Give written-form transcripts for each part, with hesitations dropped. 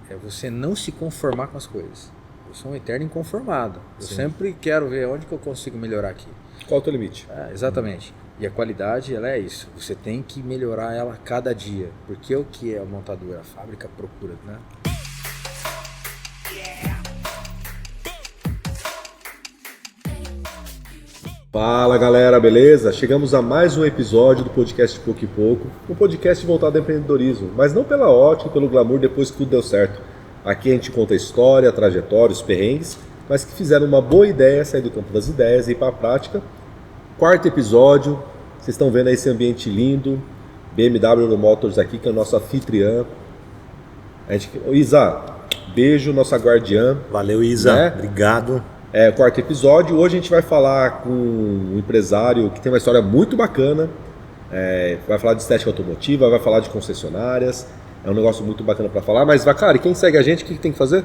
é você não se conformar com as coisas. Eu sou um eterno inconformado. Eu sempre quero ver onde que eu consigo melhorar aqui. Qual é o teu limite? Exatamente. E a qualidade, ela é isso. Você tem que melhorar ela a cada dia. Porque o que é a montadora? A fábrica procura, né? Fala galera, beleza? Chegamos a mais um episódio do podcast Pouco e Pouco, um podcast voltado ao empreendedorismo, mas não pela ótica e pelo glamour depois que tudo deu certo. Aqui a gente conta a história, a trajetória, os perrengues, mas que fizeram uma boa ideia sair do campo das ideias e ir para a prática. Quarto episódio, vocês estão vendo aí esse ambiente lindo, BMW Motors aqui, que é o nosso anfitriã. Isa, beijo, nossa guardiã. Valeu, Isa, né? Obrigado. Quarto episódio. Hoje a gente vai falar com um empresário que tem uma história muito bacana. Vai falar de estética automotiva, vai falar de concessionárias. É um negócio muito bacana para falar. Mas, Vacari, quem segue a gente, o que tem que fazer?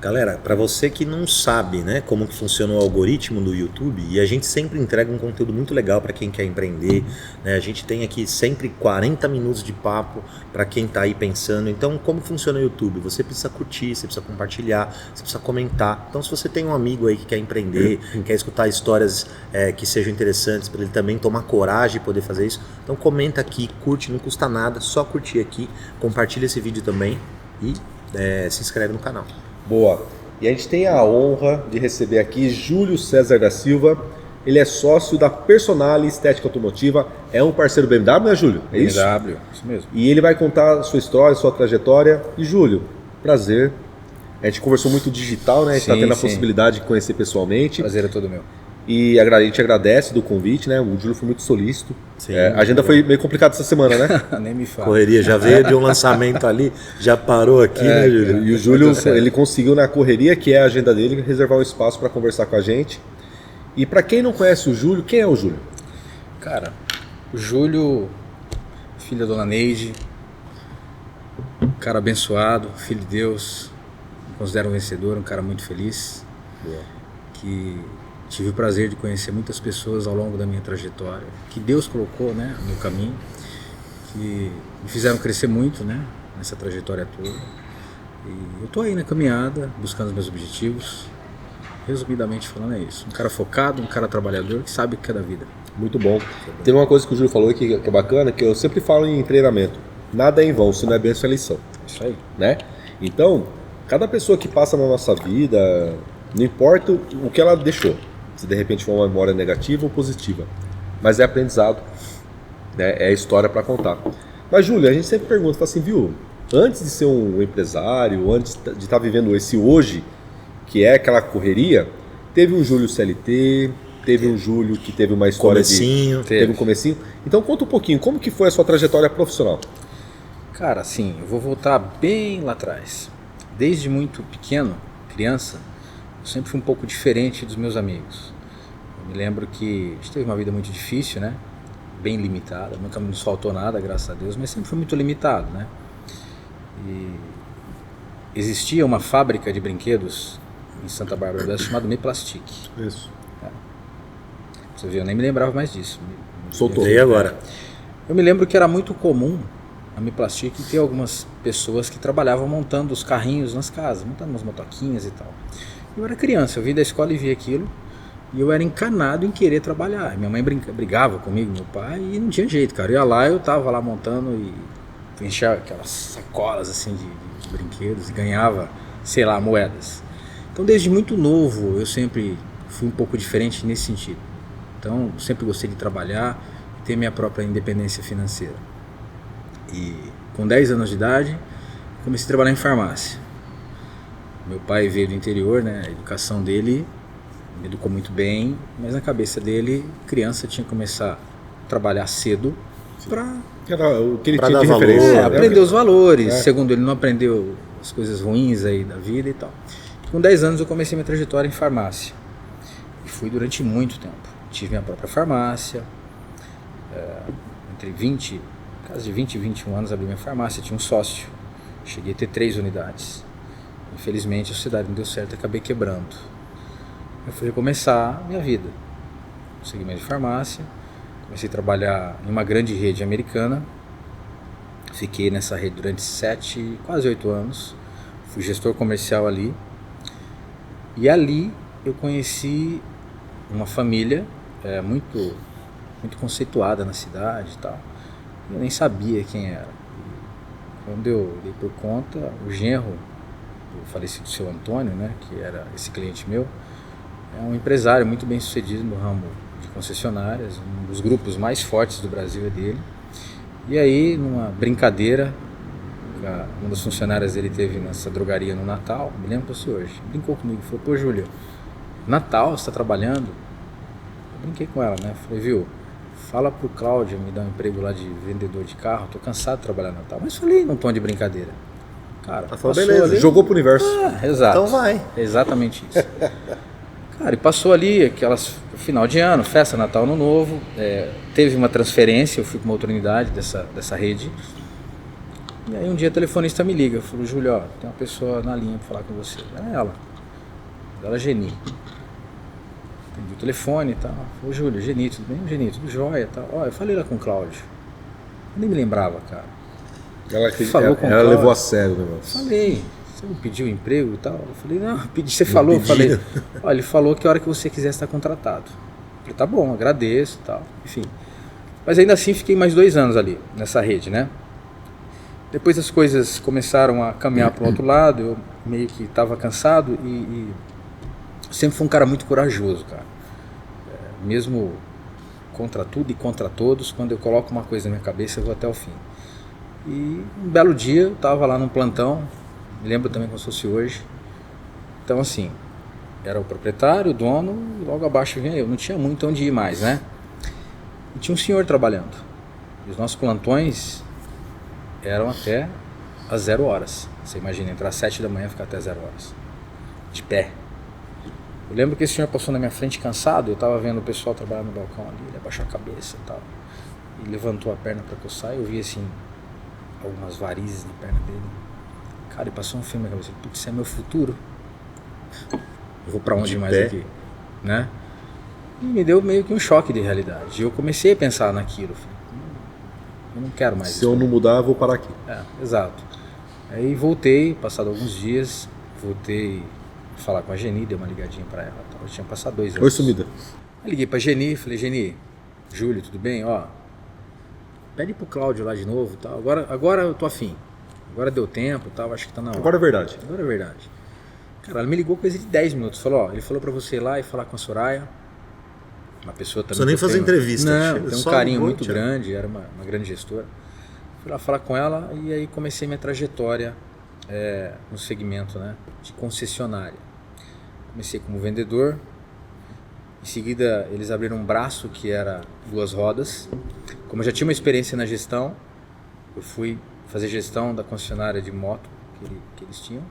Galera, para você que não sabe, né, como que funciona o algoritmo do YouTube, e a gente sempre entrega um conteúdo muito legal para quem quer empreender, né? A gente tem aqui sempre 40 minutos de papo para quem está aí pensando. Então, como funciona o YouTube? Você precisa curtir, você precisa compartilhar, você precisa comentar. Então, se você tem um amigo aí que quer empreender, quer escutar histórias que sejam interessantes para ele também tomar coragem e poder fazer isso, então comenta aqui, curte, não custa nada, só curtir aqui, compartilha esse vídeo também e se inscreve no canal. Boa. E a gente tem a honra de receber aqui Júlio César da Silva. Ele é sócio da Personale Estética Automotiva. É um parceiro BMW, né, Júlio? É isso? BMW, isso mesmo. E ele vai contar a sua história, a sua trajetória. E, Júlio, prazer. A gente conversou muito digital, né? A gente está tendo a possibilidade de conhecer pessoalmente. Prazer é todo meu. E a gente agradece do convite, né? O Júlio foi muito solícito. Sim, a agenda foi meio complicada essa semana, né? Nem me fala. Correria, já veio de um lançamento ali, já parou aqui, né, Júlio? E o Júlio, ele conseguiu na correria, que é a agenda dele, reservar um espaço para conversar com a gente. E para quem não conhece o Júlio, quem é o Júlio? Cara, o Júlio, filho da dona Neide, cara abençoado, filho de Deus, me considero um vencedor, um cara muito feliz. Boa. Que tive o prazer de conhecer muitas pessoas ao longo da minha trajetória, que Deus colocou, né, no meu caminho, que me fizeram crescer muito, né, nessa trajetória toda. E eu tô aí na caminhada, buscando os meus objetivos. Resumidamente falando é isso. Um cara focado, um cara trabalhador, que sabe o que é da vida. Muito bom. Tem uma coisa que o Júlio falou que é bacana, que eu sempre falo em treinamento. Nada é em vão, se não é bem sua lição. Isso aí. Né? Então, cada pessoa que passa na nossa vida, não importa o que ela deixou, se de repente for uma memória negativa ou positiva, mas é aprendizado, né? É história para contar. Mas, Júlio, a gente sempre pergunta, fala assim, viu, antes de ser um empresário, antes de estar vivendo esse hoje, que é aquela correria, teve um Júlio CLT, teve um Júlio que teve uma história teve um comecinho. Então conta um pouquinho, como que foi a sua trajetória profissional? Cara, assim, eu vou voltar bem lá atrás. Desde muito pequeno, criança, eu sempre fui um pouco diferente dos meus amigos. Eu me lembro que a gente teve uma vida muito difícil, né? Bem limitada, nunca nos faltou nada, graças a Deus, mas sempre foi muito limitado, né? E existia uma fábrica de brinquedos em Santa Bárbara do Oeste chamada Meplastic. Isso. Você viu, eu nem me lembrava mais disso. Soltou. E agora? Eu me lembro que era muito comum a Meplastic ter algumas pessoas que trabalhavam montando os carrinhos nas casas, montando umas motoquinhas e tal. Eu era criança, eu vim da escola e vi aquilo, e eu era encanado em querer trabalhar. Minha mãe brigava comigo, meu pai, e não tinha jeito, cara. Eu ia lá, eu tava lá montando e enchia aquelas sacolas assim de brinquedos e ganhava, sei lá, moedas. Então desde muito novo eu sempre fui um pouco diferente nesse sentido. Então sempre gostei de trabalhar e ter minha própria independência financeira. E com 10 anos de idade comecei a trabalhar em farmácia. Meu pai veio do interior, né? A educação dele me educou muito bem, mas na cabeça dele, criança tinha que começar a trabalhar cedo para Era o que ele Pra tinha dar de valor, referência. aprender os valores. Segundo ele, não aprendeu as coisas ruins aí da vida e tal. Com 10 anos eu comecei minha trajetória em farmácia. E fui durante muito tempo. Tive minha própria farmácia. Entre 20, quase de 20 e 21 anos abri minha farmácia, tinha um sócio. Cheguei a ter 3 unidades. Infelizmente a sociedade não deu certo e acabei quebrando. Eu fui recomeçar a minha vida. Segui minha farmácia, comecei a trabalhar em uma grande rede americana. Fiquei nessa rede durante 7, quase 8 anos. fui gestor comercial ali. E ali eu conheci uma família muito, muito conceituada na cidade e tal. Eu nem sabia quem era. Quando eu dei por conta, o genro do falecido seu Antônio, né, que era esse cliente meu, é um empresário muito bem sucedido no ramo de concessionárias, um dos grupos mais fortes do Brasil é dele. E aí, numa brincadeira, uma das funcionárias dele teve nessa drogaria no Natal, me lembro disso hoje, brincou comigo, falou, pô Júlio, Natal, você está trabalhando? Eu brinquei com ela, né, falei, viu, fala pro Cláudio me dar um emprego lá de vendedor de carro, tô cansado de trabalhar no Natal, mas falei num tom de brincadeira. Cara, falou, beleza, ali, jogou pro universo. Exato. Então vai. É exatamente isso. Cara, e passou ali aquelas final de ano, festa, Natal, Ano Novo, teve uma transferência, eu fui com uma outra unidade dessa rede. E aí um dia a telefonista me liga, falou, Júlio, ó, tem uma pessoa na linha para falar com você. Era ela. Ela é Geni. Atendi o telefone e tal. Falou, Júlio, Geni, tudo bem? Geni, tudo jóia e tal. Ó, eu falei lá com o Cláudio. Eu nem me lembrava, cara. Ela levou a sério o negócio. Falei, você não pediu emprego e tal? Eu falei, não, pedi, você falou. Eu falei, olha, ele falou que a hora que você quiser estar contratado. Eu falei, tá bom, agradeço e tal. Enfim. Mas ainda assim fiquei mais 2 anos ali, nessa rede, né? Depois as coisas começaram a caminhar para o outro lado, eu meio que estava cansado e sempre fui um cara muito corajoso, cara. Mesmo contra tudo e contra todos, quando eu coloco uma coisa na minha cabeça, eu vou até o fim. E um belo dia eu estava lá num plantão, me lembro também como se fosse hoje. Então assim, era o proprietário, o dono, e logo abaixo vinha eu, não tinha muito onde ir mais, né? E tinha um senhor trabalhando. E os nossos plantões eram até às 0 horas. Você imagina, entrar às 7 da manhã e ficar até 0 horas. De pé. Eu lembro que esse senhor passou na minha frente cansado, eu estava vendo o pessoal trabalhar no balcão ali, ele abaixou a cabeça e tal. E levantou a perna para que eu saia, eu vi assim, algumas varizes na perna dele. Cara, e passou um filme na cabeça, putz, isso é meu futuro? Eu vou para onde mais aqui? Né? E me deu meio que um choque de realidade. E eu comecei a pensar naquilo. Eu não quero mais. Se eu não mudar, eu vou parar aqui. Exato. Aí voltei, passado alguns dias, voltei a falar com a Geni, dei uma ligadinha pra ela. Eu tinha passado 2 anos. Oi, sumida. Aí liguei pra Geni, falei, Geni, Júlio, tudo bem? Ó, pede pro Cláudio lá de novo, tal. Agora eu tô afim. Agora deu tempo, tal, acho que tá na hora. Agora é verdade. Agora é verdade. Cara, ela me ligou coisa de 10 minutos. Falou, ó, ele falou pra você ir lá e falar com a Soraya. Uma pessoa também. Não precisa nem fazer entrevista. Não, tem um carinho muito grande, era uma grande gestora. Fui lá falar com ela e aí comecei minha trajetória no segmento, né, de concessionária. Comecei como vendedor, em seguida eles abriram um braço que era 2 rodas. Como eu já tinha uma experiência na gestão, eu fui fazer gestão da concessionária de moto que eles tinham.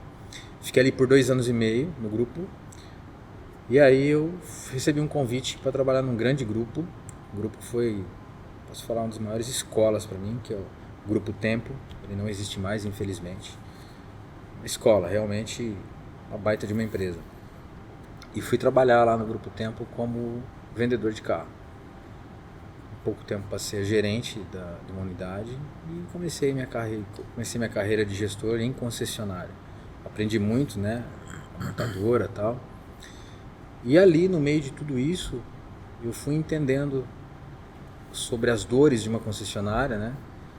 Fiquei ali por 2 anos e meio no grupo. E aí eu recebi um convite para trabalhar num grande grupo. O grupo foi, posso falar, uma das maiores escolas para mim, que é o Grupo Tempo. Ele não existe mais, infelizmente. Escola, realmente uma baita de uma empresa. E fui trabalhar lá no Grupo Tempo como vendedor de carro. Em pouco tempo passei a gerente de uma unidade e comecei minha carreira de gestor em concessionária. Aprendi muito, né? A montadora e tal. E ali, no meio de tudo isso, eu fui entendendo sobre as dores de uma concessionária, né?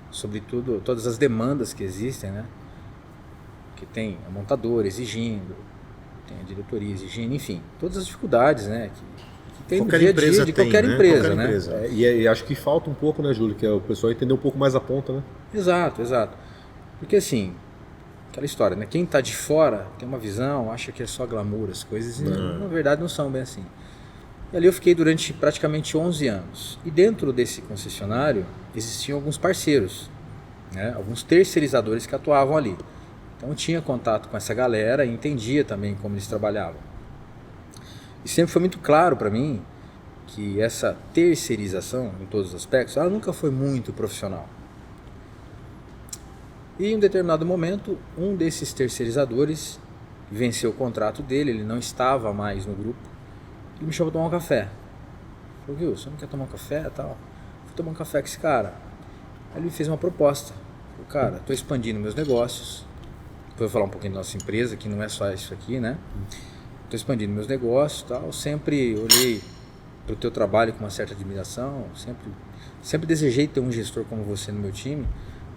Sobre todas as demandas que existem, né? Que tem a montadora exigindo, tem a diretoria exigindo, enfim, todas as dificuldades, né? Que tem no dia a dia de qualquer empresa, né? E acho que falta um pouco, né, Júlio? Que é o pessoal entender um pouco mais a ponta, né? Exato. Porque assim, aquela história, né? Quem está de fora tem uma visão, acha que é só glamour as coisas, e na verdade não são bem assim. E ali eu fiquei durante praticamente 11 anos. E dentro desse concessionário existiam alguns parceiros, né? Alguns terceirizadores que atuavam ali. Então eu tinha contato com essa galera e entendia também como eles trabalhavam. E sempre foi muito claro para mim que essa terceirização, em todos os aspectos, ela nunca foi muito profissional. E em um determinado momento, um desses terceirizadores venceu o contrato dele, ele não estava mais no grupo, ele me chamou para tomar um café. Falou, viu, você não quer tomar um café e tal? Fui tomar um café com esse cara. Aí ele me fez uma proposta. Falei, cara, estou expandindo meus negócios, Depois eu vou falar um pouquinho da nossa empresa, que não é só isso aqui, né? Estou expandindo meus negócios e tal. Sempre olhei para o teu trabalho com uma certa admiração. Sempre desejei ter um gestor como você no meu time.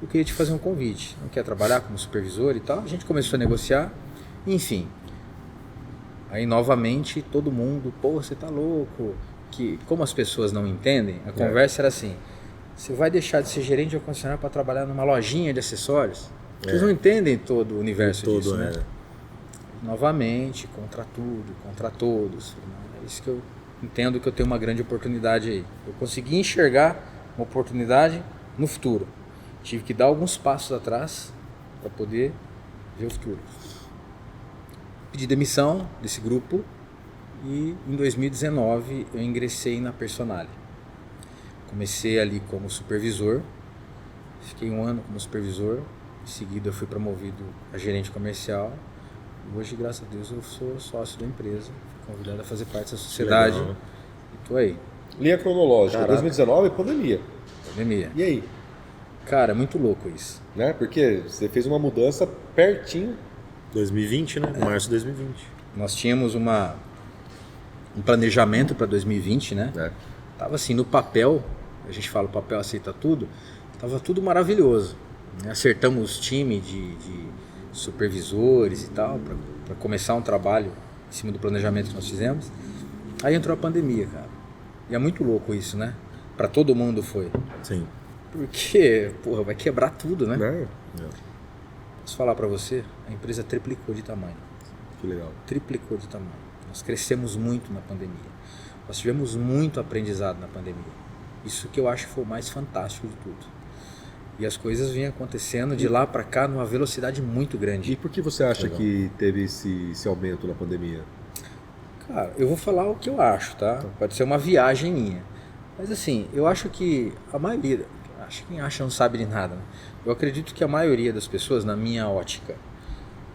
Eu queria te fazer um convite. Não quer trabalhar como supervisor e tal? A gente começou a negociar. Enfim. Aí novamente todo mundo, pô, você tá louco. Que como as pessoas não entendem, a conversa era assim: você vai deixar de ser gerente de ar-condicionado para trabalhar numa lojinha de acessórios? Vocês não entendem todo o universo disso, né? Novamente, contra tudo, contra todos. É isso que eu entendo, que eu tenho uma grande oportunidade aí. Eu consegui enxergar uma oportunidade no futuro. Tive que dar alguns passos atrás para poder ver o futuro. Pedi demissão desse grupo e em 2019 eu ingressei na Personale. Comecei ali como supervisor, fiquei 1 ano como supervisor, em seguida eu fui promovido a gerente comercial. Hoje, graças a Deus, eu sou sócio da empresa, fui convidado a fazer parte da sociedade e tô aí. Linha cronológica, Caraca. 2019, pandemia. Pandemia. E aí? Cara, é muito louco isso. Né? Porque você fez uma mudança pertinho. 2020, né? Março de 2020. Nós tínhamos um planejamento para 2020, né? Tava assim, no papel, a gente fala o papel aceita tudo, tava tudo maravilhoso. Né? Acertamos time de supervisores e tal, para começar um trabalho em cima do planejamento que nós fizemos. Aí entrou a pandemia, cara. E é muito louco isso, né? Para todo mundo foi. Sim. Porque, porra, vai quebrar tudo, né? Né? Posso falar para você, a empresa triplicou de tamanho. Que legal. Triplicou de tamanho. Nós crescemos muito na pandemia. Nós tivemos muito aprendizado na pandemia. Isso que eu acho que foi o mais fantástico de tudo. E as coisas vinham acontecendo de lá para cá numa velocidade muito grande. E por que você acha que teve esse aumento na pandemia? Cara, eu vou falar o que eu acho, tá? Pode ser uma viagem minha. Mas assim, eu acho que a maioria, acho que quem acha não sabe de nada, né? Eu acredito que a maioria das pessoas, na minha ótica,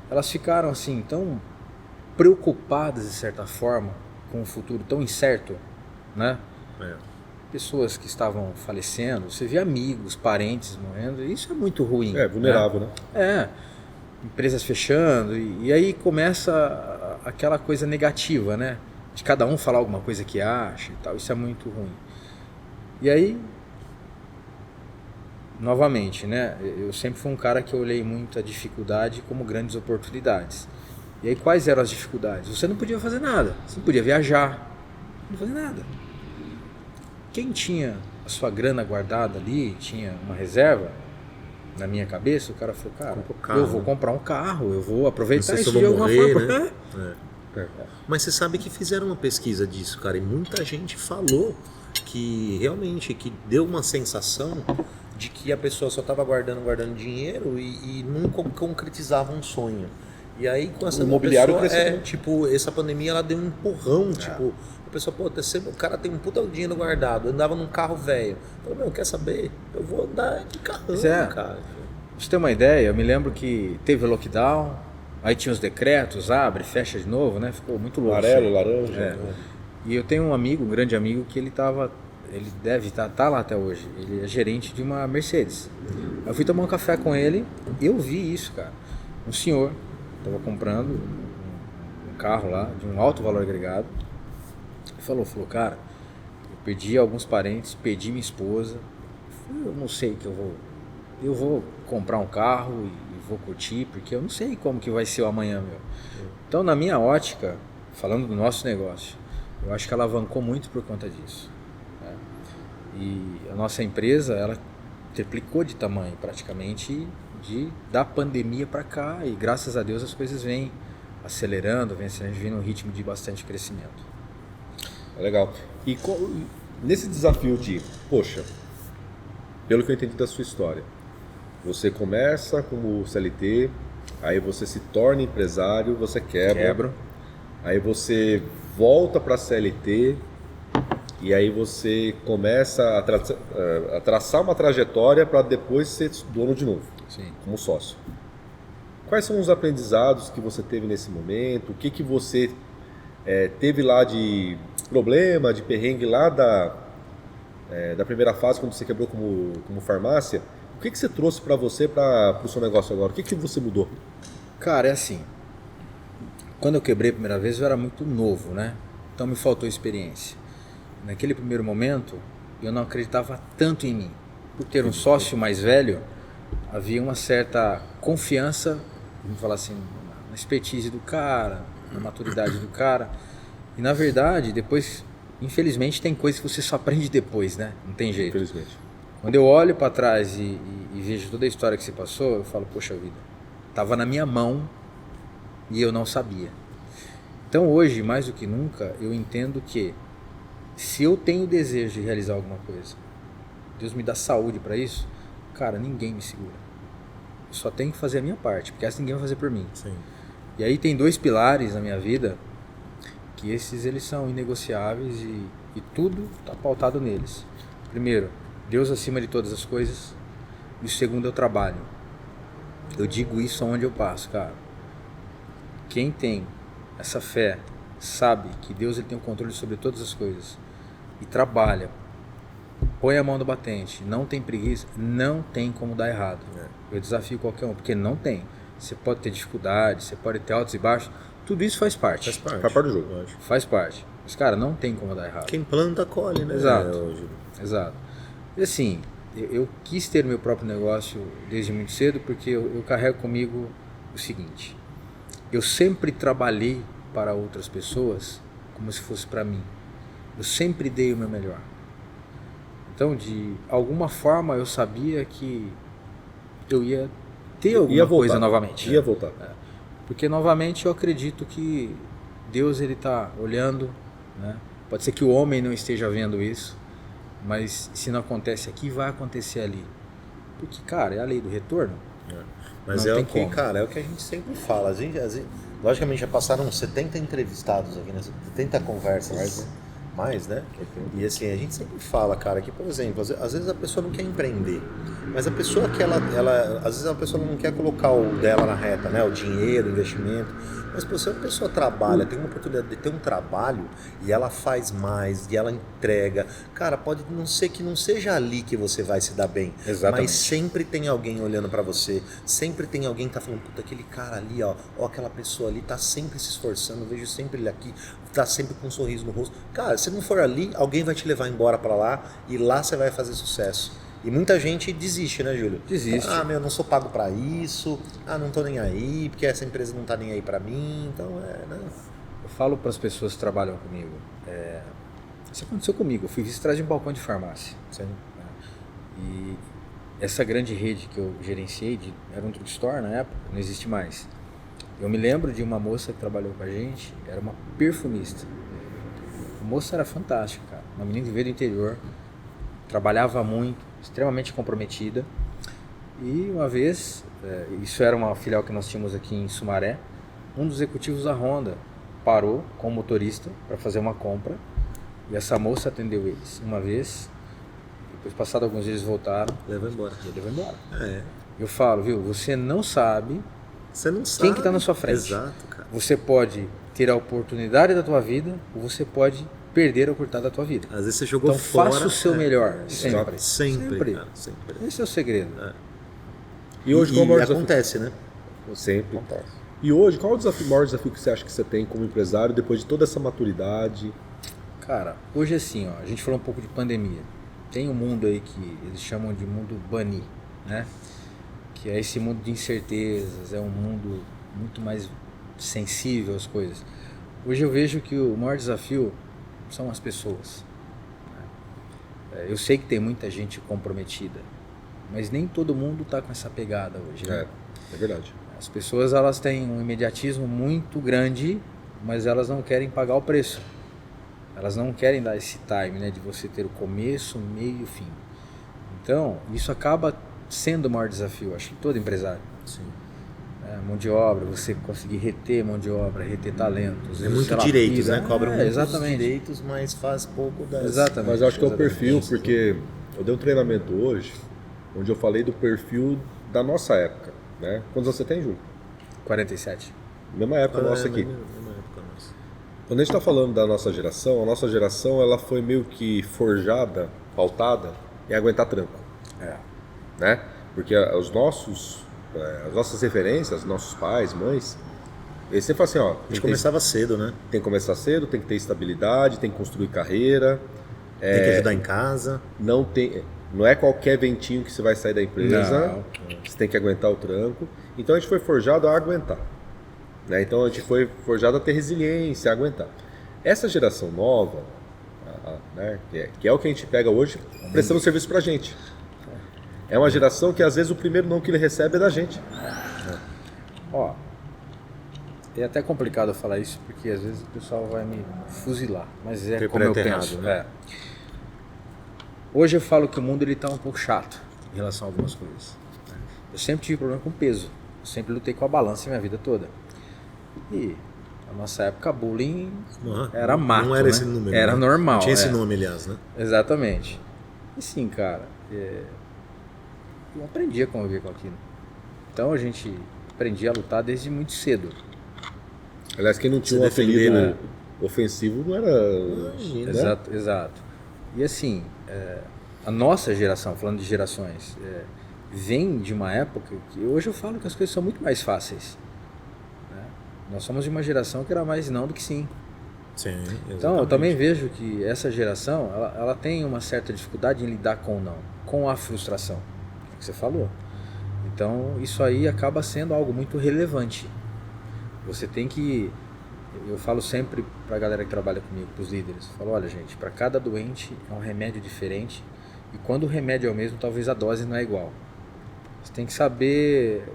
elas ficaram assim tão preocupadas de certa forma com o futuro tão incerto, né? Pessoas que estavam falecendo, você vê amigos, parentes morrendo, isso é muito ruim. É, vulnerável, né? Empresas fechando, e aí começa aquela coisa negativa, né? De cada um falar alguma coisa que acha e tal, isso é muito ruim. E aí, novamente, né? Eu sempre fui um cara que eu olhei muito a dificuldade como grandes oportunidades. E aí quais eram as dificuldades? Você não podia fazer nada, você não podia viajar, não podia fazer nada. Quem tinha a sua grana guardada ali, tinha uma reserva, na minha cabeça, o cara falou, cara, eu vou comprar um carro, eu vou aproveitar isso de alguma forma. Né? Mas você sabe que fizeram uma pesquisa disso, cara, e muita gente falou que realmente, que deu uma sensação de que a pessoa só estava guardando dinheiro e não concretizava um sonho. E aí com essa imobiliário pessoa, tipo, essa pandemia ela deu um empurrão, tipo, a pessoa, pô, o cara tem um puta dinheiro guardado, andava num carro velho. Falei, meu, quer saber? Eu vou andar de carrão, cara. Pra você ter uma ideia, eu me lembro que teve o lockdown, aí tinha os decretos, abre, fecha de novo, né? Ficou muito louco. Amarelo, laranja. E eu tenho um amigo, um grande amigo, que ele deve estar lá até hoje. Ele é gerente de uma Mercedes. Eu fui tomar um café com ele, eu vi isso, cara. Um senhor estava comprando um carro lá, de um alto valor agregado. Falou, cara, eu perdi alguns parentes, perdi minha esposa, eu não sei que eu vou comprar um carro e vou curtir, porque eu não sei como que vai ser o amanhã, meu. Então, na minha ótica, falando do nosso negócio, eu acho que alavancou muito por conta disso, né? E a nossa empresa, ela triplicou de tamanho praticamente da pandemia para cá, e graças a Deus as coisas vêm acelerando, vem num ritmo de bastante crescimento. Legal. E nesse desafio de, poxa, pelo que eu entendi da sua história, você começa como CLT, aí você se torna empresário, você quebra. Aí você volta para CLT e aí você começa a traçar uma trajetória para depois ser dono de novo, como sócio. Quais são os aprendizados que você teve nesse momento? O que você teve lá de problema, de perrengue lá da primeira fase, quando você quebrou como farmácia? O que você trouxe para você, para o seu negócio agora? O que você mudou? Cara, é assim. Quando eu quebrei a primeira vez, eu era muito novo, né? Então me faltou experiência. Naquele primeiro momento, eu não acreditava tanto em mim. Por ter um sócio mais velho, havia uma certa confiança, vamos falar assim, na expertise do cara, na maturidade do cara. E na verdade, depois, infelizmente, tem coisas que você só aprende depois, né? Não tem jeito. Infelizmente. Quando eu olho para trás e vejo toda a história que você passou, eu falo, poxa vida, estava na minha mão e eu não sabia. Então hoje, mais do que nunca, eu entendo que se eu tenho o desejo de realizar alguma coisa, Deus me dá saúde para isso, cara, ninguém me segura. Eu só tenho que fazer a minha parte, porque essa ninguém vai fazer por mim. Sim. E aí tem 2 pilares na minha vida, que eles são inegociáveis e tudo está pautado neles. Primeiro, Deus acima de todas as coisas. E o segundo é o trabalho. Eu digo isso aonde eu passo, cara. Quem tem essa fé sabe que Deus ele tem o controle sobre todas as coisas e trabalha, põe a mão no batente, não tem preguiça, não tem como dar errado. Eu desafio qualquer um, porque não tem. Você pode ter dificuldade, você pode ter altos e baixos, tudo isso faz parte. Faz parte do jogo. Faz parte. Mas, cara, não tem como dar errado. Quem planta, colhe, né? Exato. Exato. E assim, eu quis ter meu próprio negócio desde muito cedo porque eu carrego comigo o seguinte: eu sempre trabalhei para outras pessoas como se fosse para mim. Eu sempre dei o meu melhor. Então, de alguma forma, eu sabia que eu ia ter alguma coisa novamente. Ia voltar. Porque, novamente, eu acredito que Deus ele está olhando, né? Pode ser que o homem não esteja vendo isso, mas se não acontece aqui, vai acontecer ali. Porque, cara, é a lei do retorno. Mas não é tem o que, como. cara, é o que a gente sempre fala. Logicamente, já passaram 70 entrevistados aqui, né? 70 conversas. Mais, né? E assim, a gente sempre fala, cara, que, por exemplo, às vezes a pessoa não quer empreender, mas a pessoa que ela às vezes a pessoa não quer colocar o dela na reta, né? O dinheiro, o investimento. Mas se a pessoa trabalha, tem uma oportunidade de ter um trabalho e ela faz mais, e ela entrega, cara, pode não ser que não seja ali que você vai se dar bem. Exatamente. Mas sempre tem alguém olhando pra você, sempre tem alguém que tá falando, puta, aquele cara ali, ó, aquela pessoa ali tá sempre se esforçando, eu vejo sempre ele aqui, tá sempre com um sorriso no rosto. Cara, se não for ali, alguém vai te levar embora pra lá e lá você vai fazer sucesso. E muita gente desiste, né, Júlio? Desiste. Ah, meu, não sou pago pra isso, não tô nem aí, porque essa empresa não tá nem aí pra mim, então né? Eu falo para as pessoas que trabalham comigo, isso aconteceu comigo, eu fui vice-trás de um balcão de farmácia. Sim. E essa grande rede que eu gerenciei, era um drugstore na época, não existe mais. Eu me lembro de uma moça que trabalhou com a gente, era uma perfumista. A moça era fantástica, cara, uma menina que veio do interior, trabalhava muito, extremamente comprometida. E uma vez, isso era uma filial que nós tínhamos aqui em Sumaré, um dos executivos da Honda parou com o motorista para fazer uma compra e essa moça atendeu eles uma vez. Depois, passado alguns dias, eles voltaram. Levou embora. E levou embora. É. Eu falo, viu, você não sabe Você não sabe quem que está na sua frente. Exato, cara. Você pode ter a oportunidade da tua vida ou você pode perder a oportunidade da tua vida. Às vezes você jogou Então fora. faça o seu melhor, sempre. Sempre. Sempre. Sempre. Esse é o segredo. E hoje, qual é o maior desafio? acontece, né? Sempre. Acontece. E hoje, qual é o maior desafio que você acha que você tem como empresário depois de toda essa maturidade? Cara, hoje assim, ó, a gente falou um pouco de pandemia. Tem um mundo aí que eles chamam de mundo bunny, né? Que é esse mundo de incertezas, é um mundo muito mais sensível às coisas. Hoje eu vejo que o maior desafio são as pessoas. Eu sei que tem muita gente comprometida, mas nem todo mundo está com essa pegada hoje, né? É verdade. As pessoas elas têm um imediatismo muito grande, mas elas não querem pagar o preço. Elas não querem dar esse time, né, de você ter o começo, o meio e o fim. Então, isso acaba sendo o maior desafio, acho que todo empresário. Sim. Mão de obra, você conseguir reter mão de obra, reter talentos. É muito direitos, né? Cobram muitos exatamente. direitos, mas faz pouco das... Exatamente. Mas eu acho que é o exatamente. perfil, porque eu dei um treinamento hoje, onde eu falei do perfil da nossa época, né? Quantos anos você tem, Júlio? 47. Mesma época nossa aqui. Mesma época nossa. Quando a gente está falando da nossa geração, a nossa geração ela foi meio que forjada, pautada em aguentar tranco, né? Porque os nossos as nossas referências, nossos pais, mães, eles sempre falam assim, ó, A gente começava cedo, né? tem que começar cedo, tem que ter estabilidade, tem que construir carreira, Tem que ajudar em casa. não é qualquer ventinho que você vai sair da empresa, Não. você tem que aguentar o tranco. Então a gente foi forjado a aguentar, né? Então a gente foi forjado a ter resiliência, a aguentar. Essa geração nova, né, que é o que a gente pega hoje, prestando serviço pra gente. É uma geração que às vezes o primeiro não que ele recebe é da gente. Ó, é até complicado falar isso porque às vezes o pessoal vai me fuzilar, mas é como eu Interpreta penso. errado, né? Hoje eu falo que o mundo ele tá um pouco chato em relação a algumas coisas. Eu sempre tive problema com peso, eu sempre lutei com a balança minha vida toda. E na nossa época bullying era mato, Não era né? esse número. Era né? normal. Não tinha esse é. nome, aliás, né? Exatamente. E sim, cara, eu aprendi a conviver com aquilo. Então a gente aprendia a lutar desde muito cedo. Aliás, quem não tinha Se um defender, apelido né? ofensivo não era... Imagina. né? Exato, exato. E assim, a nossa geração, falando de gerações, vem de uma época que hoje eu falo que as coisas são muito mais fáceis. Né? Nós somos de uma geração que era mais não do que sim. Sim, exatamente. Então eu também vejo que essa geração ela tem uma certa dificuldade em lidar com o não, com a frustração, que você falou. Então isso aí acaba sendo algo muito relevante. Você tem que, eu falo sempre para a galera que trabalha comigo, para os líderes, eu falo, olha gente, para cada doente é um remédio diferente e quando o remédio é o mesmo, talvez a dose não é igual. Você tem que saber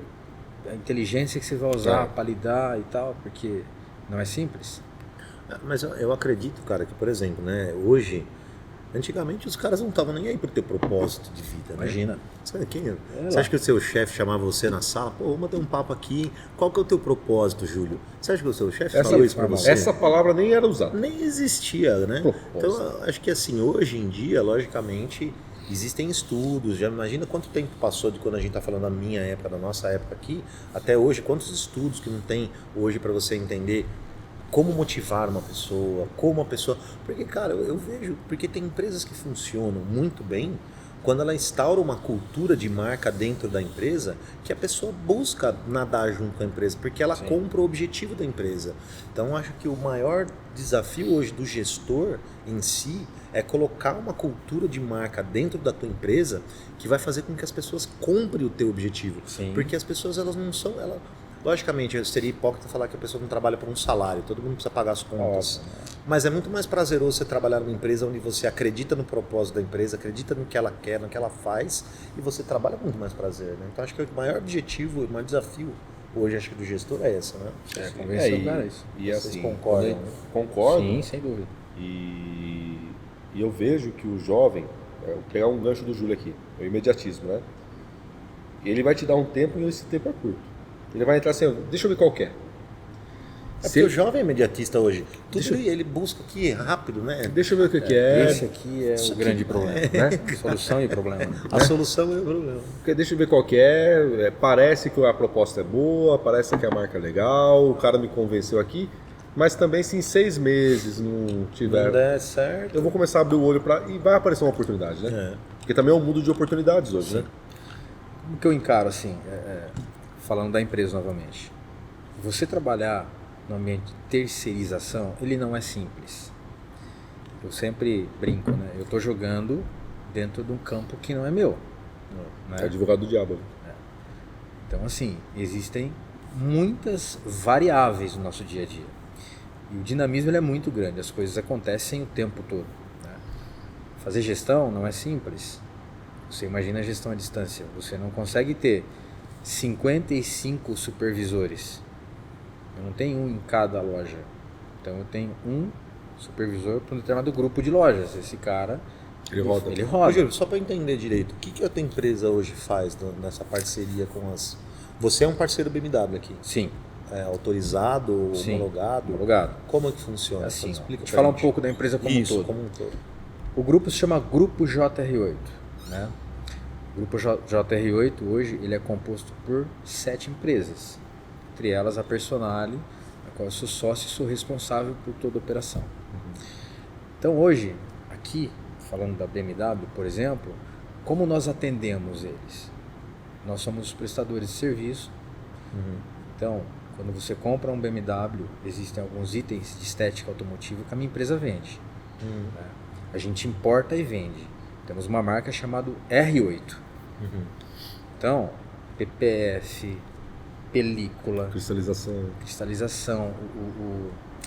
a inteligência que você vai usar para lidar e tal, porque não é simples. Mas eu acredito, cara, que, por exemplo, né, hoje, antigamente os caras não estavam nem aí por ter propósito de vida, né? Imagina. Você acha que o seu chefe chamava você na sala? Pô, vamos bater um papo aqui. Qual que é o teu propósito, Júlio? Você acha que o seu chefe falou isso pra você? Essa palavra nem era usada. Nem existia, né? Propósito. Então, eu acho que assim, hoje em dia, logicamente, existem estudos. Já imagina quanto tempo passou de quando a gente está falando da minha época, da nossa época aqui, até hoje, quantos estudos que não tem hoje para você entender como motivar uma pessoa, como a pessoa... Porque, cara, eu vejo... Porque tem empresas que funcionam muito bem quando ela instaura uma cultura de marca dentro da empresa que a pessoa busca nadar junto com a empresa, porque ela compra o objetivo da empresa. Então, eu acho que o maior desafio hoje do gestor em si é colocar uma cultura de marca dentro da tua empresa que vai fazer com que as pessoas comprem o teu objetivo. Sim. Porque as pessoas, elas não são... Logicamente, eu seria hipócrita falar que a pessoa não trabalha por um salário, todo mundo precisa pagar as contas. Mas é muito mais prazeroso você trabalhar numa empresa onde você acredita no propósito da empresa, acredita no que ela quer, no que ela faz, e você trabalha com muito mais prazer, né? Então acho que o maior objetivo, o maior desafio hoje, acho que do gestor é esse, né? Convencer o cara isso. E Vocês assim, concordam, né? concordo. Sim, sem dúvida. E eu vejo que o jovem, vou pegar um gancho do Júlio aqui, o imediatismo, né? Ele vai te dar um tempo e esse tempo é curto. Ele vai entrar assim, deixa eu ver qual que é. Porque o jovem é imediatista hoje. Tudo ele busca aqui rápido, né? Deixa eu ver o que é. Esse aqui é o grande problema, né? Solução e problema. A solução é o problema. Porque deixa eu ver qual que é. Parece que a proposta é boa, parece que a marca é legal, o cara me convenceu aqui. Mas também se em 6 meses não tiver... Não der certo. Eu vou começar a abrir o olho e vai aparecer uma oportunidade, né? Porque também é um mundo de oportunidades hoje, né? Como que eu encaro assim, falando da empresa novamente, você trabalhar no ambiente de terceirização, ele não é simples. Eu sempre brinco, né? Eu estou jogando dentro de um campo que não é meu. Né? É advogado do diabo. Então assim, existem muitas variáveis no nosso dia a dia. E o dinamismo ele é muito grande, as coisas acontecem o tempo todo. Né? Fazer gestão não é simples. Você imagina a gestão à distância, você não consegue ter 55 supervisores. Eu não tenho um em cada loja. Então eu tenho um supervisor para um determinado grupo de lojas. Esse cara, ele roda. Ô, Júlio, só para entender direito, o que a tua empresa hoje faz nessa parceria com as... Você é um parceiro BMW aqui? Sim. É autorizado, Sim. Homologado? Homologado. Como é que funciona? Assim, explica deixa eu falar um pouco da empresa como um todo. como um todo. O grupo se chama Grupo JR8. Né? O Grupo JR8 hoje ele é composto por 7 empresas. Entre elas a Personale, a qual eu sou sócio e sou responsável por toda a operação. Então hoje, aqui, falando da BMW, por exemplo, como nós atendemos eles? nós somos os prestadores de serviço. Uhum. Então, quando você compra um BMW, existem alguns itens de estética automotiva que a minha empresa vende. Uhum. Né? A gente importa e vende. Temos uma marca chamada R8. Uhum. Então, PPF, película, Cristalização.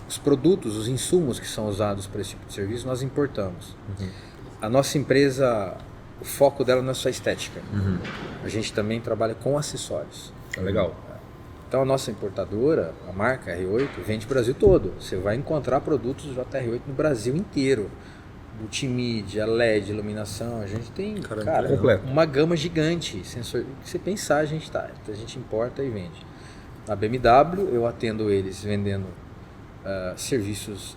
os produtos, os insumos que são usados para esse tipo de serviço, nós importamos. Uhum. A nossa empresa, o foco dela não é só estética. Uhum. A gente também trabalha com acessórios. É legal. Então a nossa importadora, a marca R8, vende o Brasil todo. Você vai encontrar produtos JR8 no Brasil inteiro. Multimídia, LED, iluminação, a gente tem, Caramba, cara, completo. uma gama gigante. Sensor, o que você pensar, a gente importa e vende. Na BMW, eu atendo eles vendendo serviços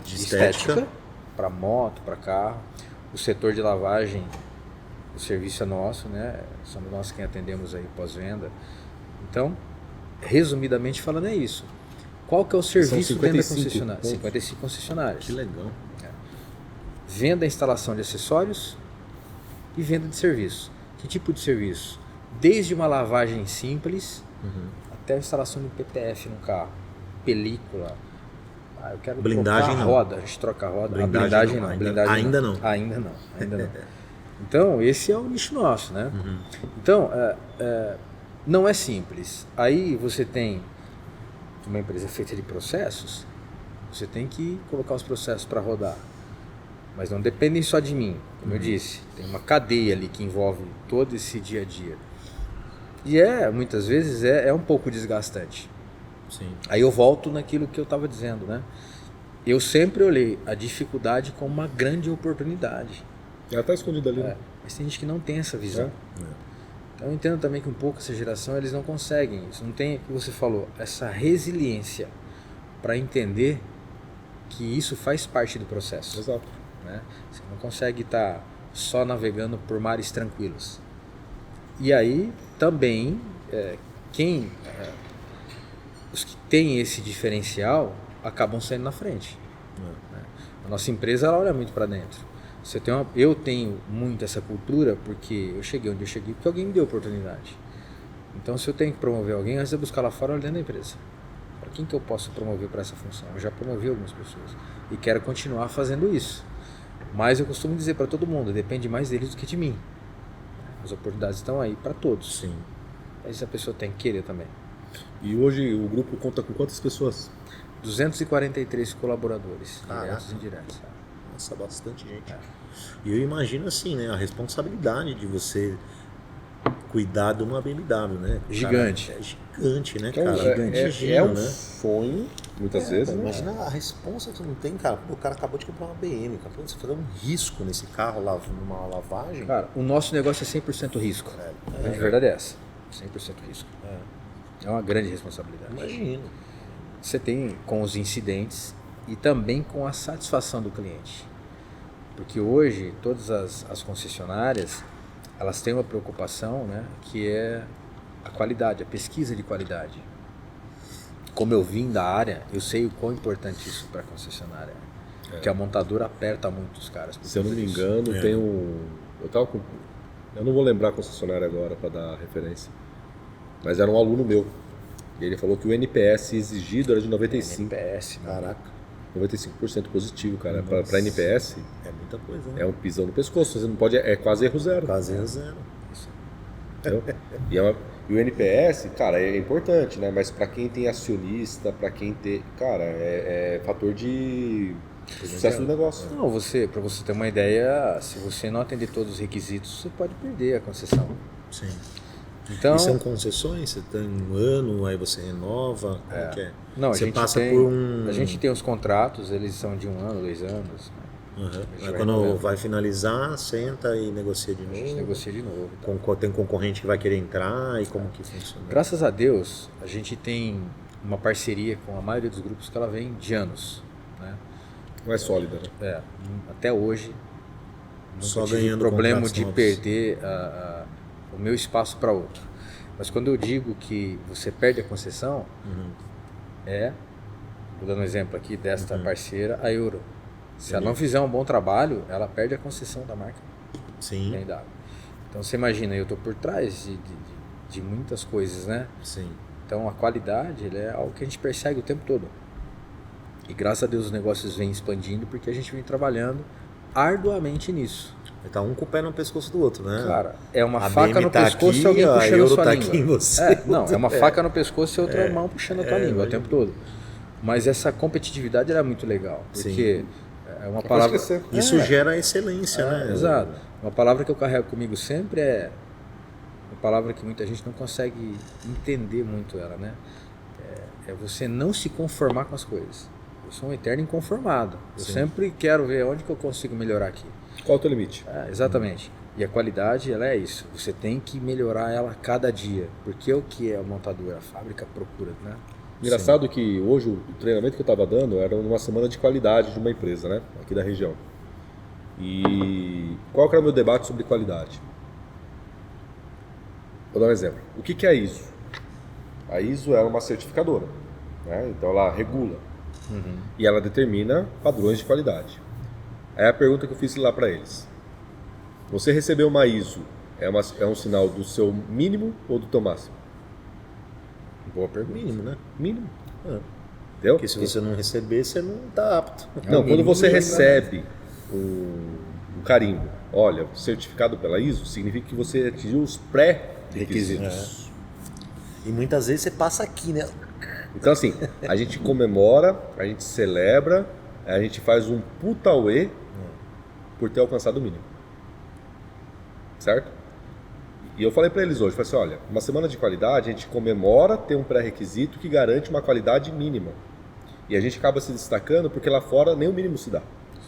de estética para moto, para carro. O setor de lavagem, o serviço é nosso, né? Somos nós quem atendemos aí pós-venda. Então, resumidamente falando, é isso. Qual que é o serviço dentro da concessionária? 55 concessionárias. Que legal. Venda e instalação de acessórios e venda de serviço. Que tipo de serviço? Desde uma lavagem simples até a instalação de PTF no carro, película. Eu quero blindagem trocar a roda, a gente troca a roda. Blindagem não. Ainda não. Ainda não. Então, esse é o nicho nosso, né? Uhum. Então, não é simples. Aí você tem uma empresa feita de processos, você tem que colocar os processos para rodar. Mas não dependem só de mim, como eu disse. Tem uma cadeia ali que envolve todo esse dia a dia. E muitas vezes é um pouco desgastante. Sim. Aí eu volto naquilo que eu estava dizendo, né? Eu sempre olhei a dificuldade como uma grande oportunidade. Ela está escondida ali, né? Mas tem gente que não tem essa visão. Então eu entendo também que um pouco essa geração eles não conseguem isso. Não tem o que você falou, essa resiliência para entender que isso faz parte do processo. Exato. Né? Você não consegue estar só navegando por mares tranquilos. E aí também os que têm esse diferencial acabam saindo na frente. Né? A nossa empresa ela olha muito para dentro. Eu tenho muito essa cultura porque eu cheguei onde eu cheguei porque alguém me deu oportunidade. Então se eu tenho que promover alguém, antes de eu buscar lá fora, eu olho dentro da empresa. Para quem que eu posso promover para essa função? Eu já promovi algumas pessoas e quero continuar fazendo isso. Mas eu costumo dizer para todo mundo, depende mais deles do que de mim. As oportunidades estão aí para todos. Sim. Mas a pessoa tem que querer também. E hoje o grupo conta com quantas pessoas? 243 colaboradores, diretos e indiretos. Nossa, bastante gente. E eu imagino assim, né, a responsabilidade de você cuidar de uma BMW, né? Gigante. Cara, é gigante, né, Então, cara? é um sonho, muitas vezes, né? Imagina a responsa que você não tem, cara. Pô, o cara acabou de comprar uma BM, cara. Você fazer um risco nesse carro lá, numa lavagem. Cara, o nosso negócio é 100% risco. A grande verdade é essa. 100% risco. É uma grande responsabilidade. Imagino. Você tem com os incidentes e também com a satisfação do cliente. Porque hoje todas as concessionárias elas têm uma preocupação, né, que é a qualidade, a pesquisa de qualidade. Como eu vim da área, eu sei o quão importante isso para a concessionária. Porque a montadora aperta muito os caras. Se eu não me engano, tem um... Eu não vou lembrar a concessionária agora para dar referência. Mas era um aluno meu. E ele falou que o NPS exigido era de 95. NPS, caraca. 95% positivo, cara. Para NPS é muita coisa, né? É um pisão no pescoço. Você não pode... É quase erro zero. Quase erro zero. Entendeu? E o NPS, cara, é importante, né? Mas para quem tem acionista, para quem tem... Cara, é fator de sucesso do negócio. Não, para você ter uma ideia, se você não atender todos os requisitos, você pode perder a concessão. Sim. Então, e são concessões? Você tem um ano, aí você renova? Como que é? Não, você passa por um... A gente tem os contratos, eles são de 1 ano, 2 anos. Né? Aí quando vai finalizar, senta e negocia de novo? A gente negocia de novo. Tem concorrente que vai querer entrar e como que funciona? Graças a Deus, a gente tem uma parceria com a maioria dos grupos que ela vem de anos. Né? Não é sólida, né? Até hoje, só tive ganhando problema de novos. perder o meu espaço para outro. Mas quando eu digo que você perde a concessão, vou dar um exemplo aqui desta parceira, a Euro. Se ela não fizer um bom trabalho, ela perde a concessão da marca. Sim. BMW. Então você imagina, eu estou por trás de muitas coisas, né? Sim. Então a qualidade é algo que a gente persegue o tempo todo. E graças a Deus os negócios vêm expandindo porque a gente vem trabalhando arduamente nisso. Tá um com o pé no pescoço do outro, né? Cara, é uma A faca BM no tá pescoço e aqui, alguém a puxando a Euro sua tá língua. aqui em você. Não, é uma faca no pescoço e outra mão puxando a tua língua o tempo todo. Mas essa competitividade era muito legal, porque é uma palavra... Isso gera excelência, né? Exato. Uma palavra que eu carrego comigo sempre é uma palavra que muita gente não consegue entender muito ela, né? É você não se conformar com as coisas. Eu sou um eterno inconformado. Eu sempre quero ver onde que eu consigo melhorar aqui. Qual é o teu limite? Exatamente. E a qualidade, ela é isso. Você tem que melhorar ela a cada dia. Porque o que é a montadora? A fábrica procura, né? Engraçado que hoje o treinamento que eu estava dando era numa semana de qualidade de uma empresa, né? Aqui da região. E qual que era o meu debate sobre qualidade? Vou dar um exemplo. O que é a ISO? A ISO é uma certificadora, né? Então ela regula. E ela determina padrões de qualidade. Aí a pergunta que eu fiz lá para eles: você recebeu uma ISO é um sinal do seu mínimo ou do teu máximo? Boa pergunta. Mínimo, né? Mínimo. Entendeu? Porque se você não receber, você não tá apto. Não, quando você mínimo, recebe um carimbo, olha, certificado pela ISO, significa que você atingiu os pré-requisitos. E muitas vezes você passa aqui, né? Então assim, a gente comemora, a gente celebra, a gente faz um puta auê por ter alcançado o mínimo. Certo? E eu falei para eles hoje, falei assim, olha, uma semana de qualidade a gente comemora ter um pré-requisito que garante uma qualidade mínima. E a gente acaba se destacando porque lá fora nem o mínimo se dá.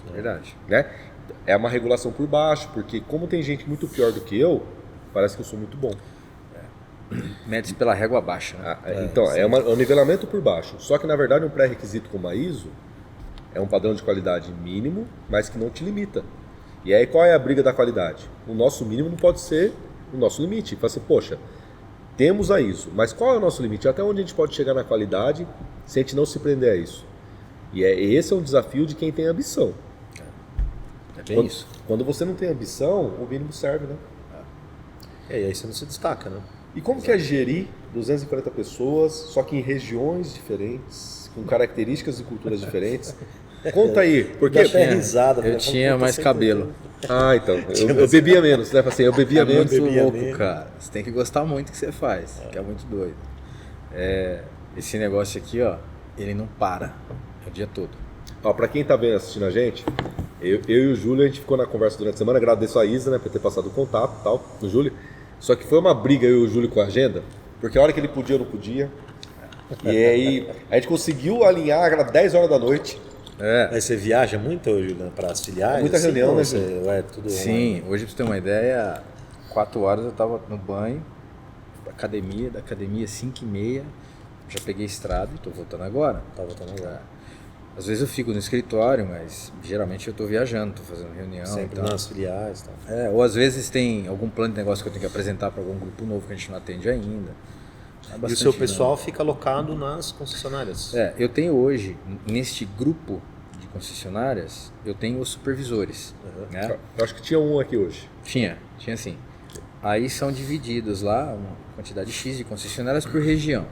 É verdade. Né? É uma regulação por baixo, porque como tem gente muito pior do que eu, parece que eu sou muito bom. Mede-se pela régua baixa, né? Então, é um nivelamento por baixo. Só que na verdade um pré-requisito como a ISO é um padrão de qualidade mínimo, mas que não te limita. E aí qual é a briga da qualidade? O nosso mínimo não pode ser o nosso limite. Fala assim, poxa, temos a ISO, mas qual é o nosso limite? Até onde a gente pode chegar na qualidade se a gente não se prender a isso? E esse é um desafio de quem tem ambição. É bem isso. Quando você não tem ambição, o mínimo serve, né? E aí você não se destaca, né? E como que é gerir 240 pessoas, só que em regiões diferentes, com características e culturas diferentes? Conta aí, porque... Dá até risada. Eu tinha mais cabelo. Então, eu bebia menos, né? Assim, eu bebia menos. Muito bebia louco, menos. cara. Você tem que gostar muito do que você faz, que é muito doido. Esse negócio aqui, ó, ele não para o dia todo. Ó, pra quem tá vendo, assistindo a gente, eu e o Júlio, a gente ficou na conversa durante a semana, agradeço a Isa, né, por ter passado o contato e tal, do Júlio. Só que foi uma briga eu e o Júlio com a agenda, porque a hora que ele podia, eu não podia. E aí, a gente conseguiu alinhar, era 10 horas da noite. Aí você viaja muito, Juliano, para as filiais? Muita reunião, né, você, tudo Sim, hoje pra você ter uma ideia, 4 horas eu tava no banho, pra academia, da academia 5h30, já peguei estrada e tô voltando agora. Tá voltando agora. Às vezes eu fico no escritório, mas geralmente eu tô viajando, tô fazendo reunião Sempre e tal. nas filiais e tal. Ou às vezes tem algum plano de negócio que eu tenho que apresentar para algum grupo novo que a gente não atende ainda. E o seu pessoal fica alocado nas concessionárias? Eu tenho hoje, neste grupo de concessionárias, eu tenho os supervisores. Né? Eu acho que tinha um aqui hoje. Tinha sim. Aí são divididos lá uma quantidade X de concessionárias por região.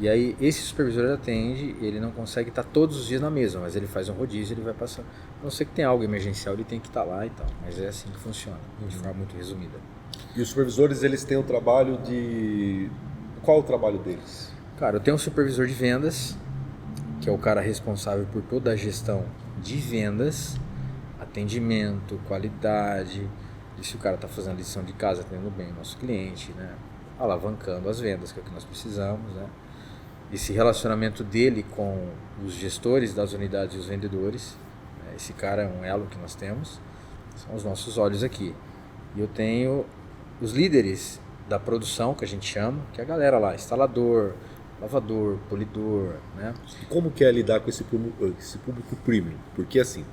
E aí esse supervisor atende, ele não consegue estar todos os dias na mesma, mas ele faz um rodízio, ele vai passando. A não ser que tenha algo emergencial, ele tem que estar lá e tal. Mas é assim que funciona, de forma muito resumida. E os supervisores, eles têm o trabalho de... Qual é o trabalho deles? Cara, eu tenho um supervisor de vendas, que é o cara responsável por toda a gestão de vendas, atendimento, qualidade, e se o cara está fazendo lição de casa, atendendo bem o nosso cliente, né? Alavancando as vendas, que é o que nós precisamos, né? Esse relacionamento dele com os gestores das unidades e os vendedores, né? Esse cara é um elo que nós temos, são os nossos olhos aqui. E eu tenho os líderes da produção, que a gente chama, que é a galera lá, instalador, lavador, polidor, né? E como que é lidar com esse público premium? Porque assim,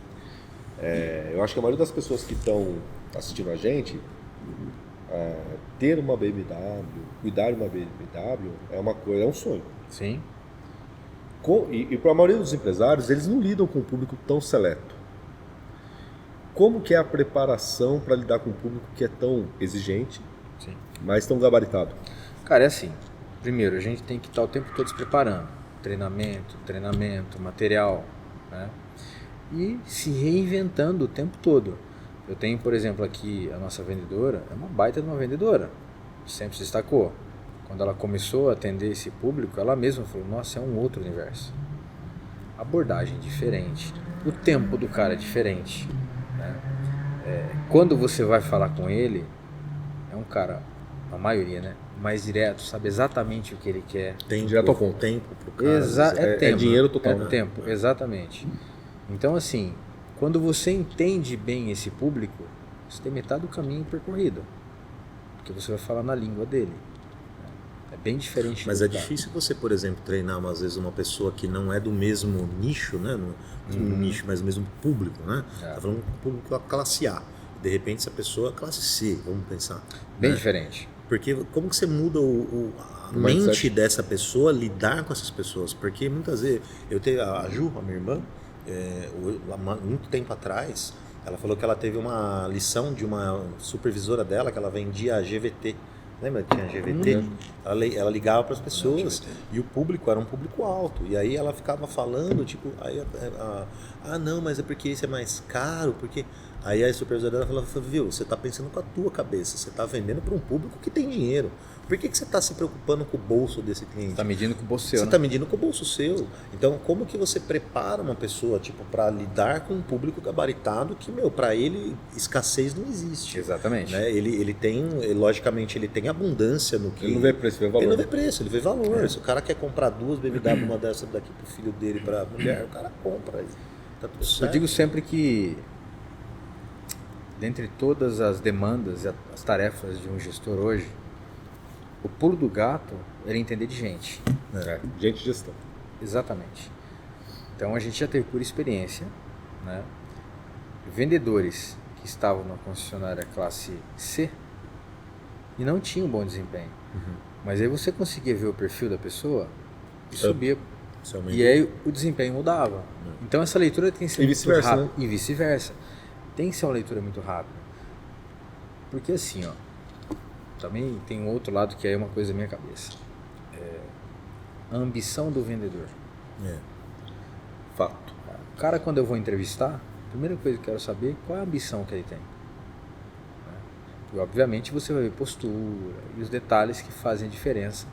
eu acho que a maioria das pessoas que estão assistindo a gente, ter uma BMW, cuidar de uma BMW é uma coisa, é um sonho. Sim. E para a maioria dos empresários, eles não lidam com um público tão seleto. como que é a preparação para lidar com um público que é tão exigente, Sim. mas tão gabaritado? Cara, é assim. Primeiro, a gente tem que estar o tempo todo se preparando. Treinamento, material, né? E se reinventando o tempo todo. Eu tenho, por exemplo, aqui a nossa vendedora, é uma baita de uma vendedora. Sempre se destacou. Quando ela começou a atender esse público, ela mesma falou, nossa, é um outro universo. Abordagem diferente. O tempo do cara é diferente, né? Quando você vai falar com ele, é um cara, a maioria, né? Mais direto, sabe exatamente o que ele quer. Tempo, Direto ao ponto. tempo pro cara. É tempo, dinheiro total, É né? tempo, exatamente. Então, assim, quando você entende bem esse público, você tem metade do caminho percorrido. Porque você vai falar na língua dele. É bem diferente. Mas do é cara. difícil você, por exemplo, treinar às vezes uma pessoa que não é do mesmo nicho, né? No mesmo nicho, mas do mesmo público, né? É. Tá falando um público da classe A. De repente essa pessoa é classe C, vamos pensar. Bem né? diferente. Porque como que você muda a O mente mindset. dessa pessoa, lidar com essas pessoas? Porque muitas vezes, eu tenho a Ju, a minha irmã, muito tempo atrás, ela falou que ela teve uma lição de uma supervisora dela, que ela vendia a GVT. Lembra que tinha a GVT? Ela ligava para as pessoas e o público era um público alto. E aí ela ficava falando, tipo, aí não, mas é porque isso é mais caro, porque... Aí a supervisora dela falou, viu, você está pensando com a tua cabeça, você está vendendo para um público que tem dinheiro. Por que você está se preocupando com o bolso desse cliente? Tá medindo com o bolso seu, Você né? está medindo com o bolso seu. Então, como que você prepara uma pessoa, tipo, para lidar com um público gabaritado que, para ele, escassez não existe. Exatamente. Né? Ele tem, logicamente, ele tem abundância no que... Ele não vê preço, vê valor. Ele não vê preço, ele vê valor. Se o cara quer comprar 2 BMW, uma dessa daqui pro filho dele, pra mulher, o cara compra. Tá tudo certo. Eu digo sempre que, dentre todas as demandas e as tarefas de um gestor hoje, o pulo do gato era entender de gente. Gente de gestão. Exatamente. Então a gente já teve por experiência, né, vendedores que estavam na concessionária classe C e não tinham bom desempenho. Mas aí você conseguia ver o perfil da pessoa e subia. E aí o desempenho mudava. Então essa leitura tem que ser E muito vice-versa, rápida. né? E vice-versa. Tem que ser uma leitura muito rápida. Porque assim, ó, também tem um outro lado que é uma coisa da minha cabeça. A ambição do vendedor. Fato. O cara, quando eu vou entrevistar, a primeira coisa que eu quero saber é qual é a ambição que ele tem. E obviamente você vai ver postura e os detalhes que fazem a diferença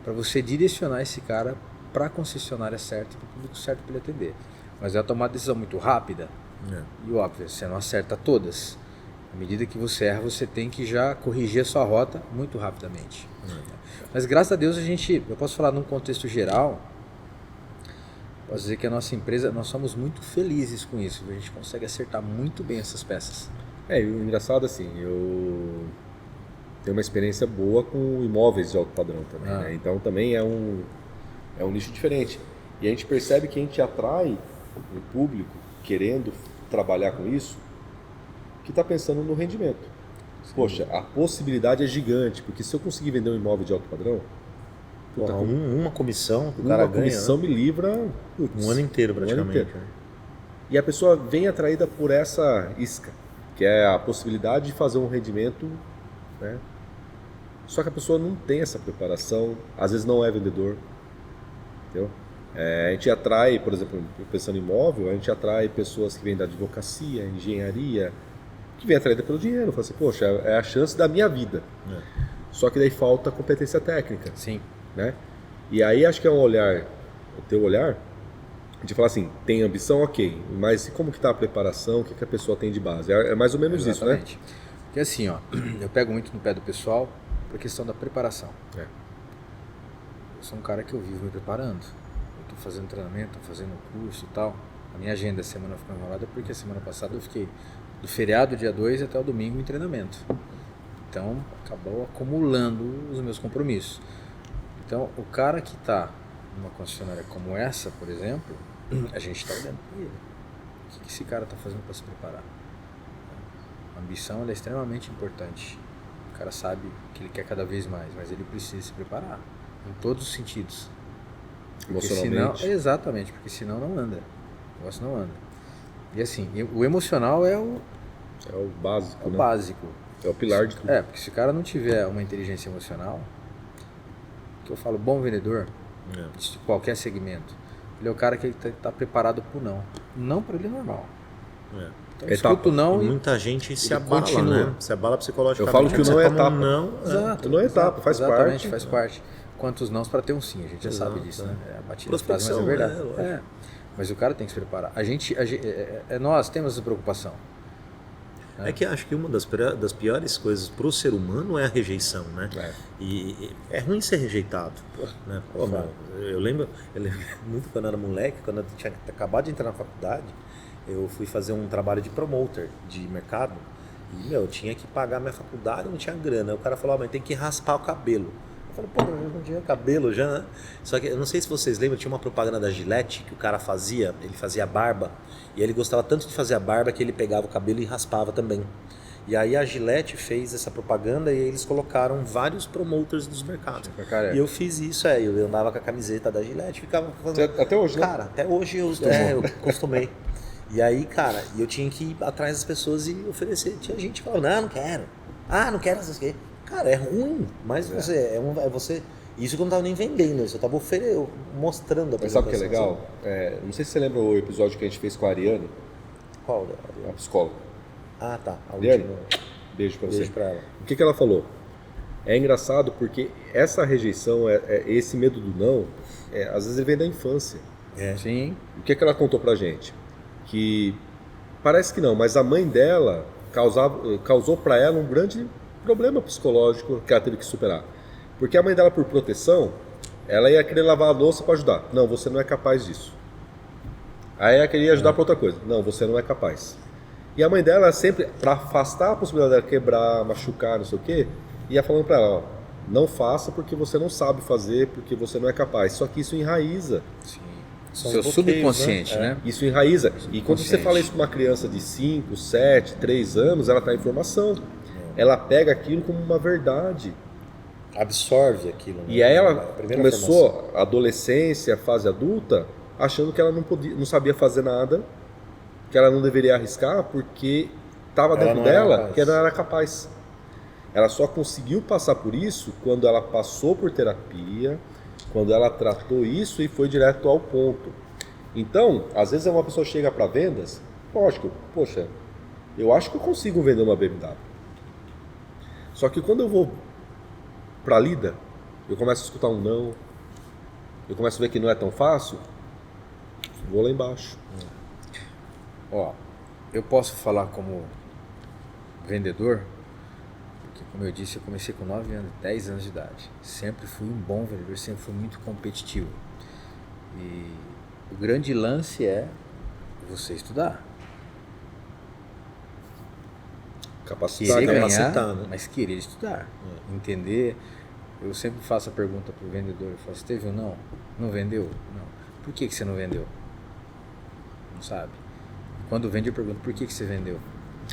para você direcionar esse cara para a concessionária certa, para o público certo para ele atender. Mas é tomar decisão muito rápida e óbvio, você não acerta todas. À medida que você erra, você tem que já corrigir a sua rota muito rapidamente. Mas graças a Deus eu posso falar num contexto geral, posso dizer que a nossa empresa, nós somos muito felizes com isso, a gente consegue acertar muito bem essas peças. E o engraçado assim, eu tenho uma experiência boa com imóveis de alto padrão também, né? Então também é um nicho diferente. E a gente percebe que a gente atrai o público querendo trabalhar com isso, que está pensando no rendimento. Poxa, a possibilidade é gigante, porque se eu conseguir vender um imóvel de alto padrão, uma comissão que o cara uma comissão me livra um ano inteiro praticamente. inteiro. E a pessoa vem atraída por essa isca, que é a possibilidade de fazer um rendimento, né? Só que a pessoa não tem essa preparação, às vezes não é vendedor, entendeu? A gente atrai, por exemplo, pensando em imóvel, a gente atrai pessoas que vêm da advocacia, engenharia, que vem atraída pelo dinheiro. Fala assim, poxa, é a chance da minha vida. Só que daí falta competência técnica. Sim. Né? E aí acho que é um olhar, o teu olhar, de falar assim, tem ambição, ok, mas como que está a preparação, o que a pessoa tem de base? É mais ou menos Exatamente. isso, né? Porque assim, ó, eu pego muito no pé do pessoal por questão da preparação. Eu sou um cara que eu vivo me preparando. Eu estou fazendo treinamento, estou fazendo curso e tal. A minha agenda essa semana ficou enrolada porque a semana passada eu fiquei do feriado dia 2 até o domingo em treinamento. Então acabou acumulando os meus compromissos. Então o cara que está numa concessionária como essa, por exemplo, a gente está olhando para ele. O que esse cara está fazendo para se preparar? A ambição ela é extremamente importante. O cara sabe que ele quer cada vez mais, mas ele precisa se preparar em todos os sentidos. Emocionalmente. Exatamente, porque senão não anda. O negócio não anda. E assim, o emocional é É o básico, É o né? básico. É o pilar de tudo. É, porque se o cara não tiver uma inteligência emocional, que eu falo, bom vendedor, de qualquer segmento, ele é o cara que tá preparado pro não. Não para ele é normal. Então, escuta o não E e muita gente se ele abala, continua. né? Se abala psicologicamente. Eu falo que o não Você é toma etapa. um não, Exato. Não é etapa, faz exatamente, parte. faz parte. Quantos nãos para ter um sim, a gente já sabe disso, né? É a batida da frase, mas é Prospecção, verdade. né? Lógico. É. Mas o cara tem que se preparar. Nós temos essa preocupação. É que acho que uma das piores coisas para o ser humano é a rejeição, né? E é ruim ser rejeitado. Né? Pô, meu, eu lembro muito quando eu era moleque, quando eu tinha acabado de entrar na faculdade, eu fui fazer um trabalho de promoter de mercado e, eu tinha que pagar minha faculdade, não tinha grana. Aí o cara falou, mas tem que raspar o cabelo. Eu falei, pô, eu não tinha cabelo já, né? Só que eu não sei se vocês lembram, tinha uma propaganda da Gillette que o cara fazia, ele fazia barba, e ele gostava tanto de fazer a barba que ele pegava o cabelo e raspava também. E aí a Gillette fez essa propaganda e eles colocaram vários promoters dos mercados. E eu fiz isso, eu andava com a camiseta da Gillette, ficava fazendo... Até hoje, né? Cara, até hoje eu costumei. E aí, cara, eu tinha que ir atrás das pessoas e oferecer. Tinha gente que falava, não quero. Ah, não quero essas coisas. Cara, é ruim, mas você isso que eu não tava nem vendendo, eu só tava mostrando a Mas sabe o que é apresentação. legal? Não sei se você lembra o episódio que a gente fez com a Ariane, Qual? a psicóloga. Ah, tá. A Ariane, última. beijo pra você. Beijo pra ela. O que ela falou? É engraçado porque essa rejeição, esse medo do não, às vezes ele vem da infância. Sim. O que ela contou pra gente? Que parece que não, mas a mãe dela causou pra ela um grande problema psicológico que ela teve que superar. Porque a mãe dela, por proteção, ela ia querer lavar a louça para ajudar. Não, você não é capaz disso. Aí ela queria ajudar para outra coisa. Não, você não é capaz. E a mãe dela sempre, para afastar a possibilidade dela quebrar, machucar, não sei o quê, ia falando para ela, ó, não faça porque você não sabe fazer, porque você não é capaz. Só que isso enraiza. Sim. São Seu bloqueios, subconsciente, né? Isso enraiza. E quando você Subconsciente. fala isso com uma criança de 5, 7, 3 anos, ela está em formação. Ela pega aquilo como uma verdade. Absorve aquilo. Né? E aí ela A primeira começou formação. a adolescência, a fase adulta, achando que ela não sabia fazer nada, que ela não deveria arriscar, porque estava Ela dentro não era dela capaz. que ela não era capaz. Ela só conseguiu passar por isso quando ela passou por terapia, quando ela tratou isso e foi direto ao ponto. Então, às vezes uma pessoa chega para vendas, lógico, poxa, eu acho que eu consigo vender uma BMW. Só que quando eu vou para a lida, eu começo a escutar um não, eu começo a ver que não é tão fácil, vou lá embaixo. Ó, eu posso falar como vendedor, porque como eu disse, eu comecei com 9 anos, 10 anos de idade. Sempre fui um bom vendedor, sempre fui muito competitivo. E o grande lance é você estudar. Capacitar, Querer ganhar, capacitar, né? mas querer estudar. Entender. Eu sempre faço a pergunta pro vendedor, eu falo, você teve um não? Não vendeu? Não. Por que você não vendeu? Não sabe. Quando vende eu pergunto, por que você vendeu?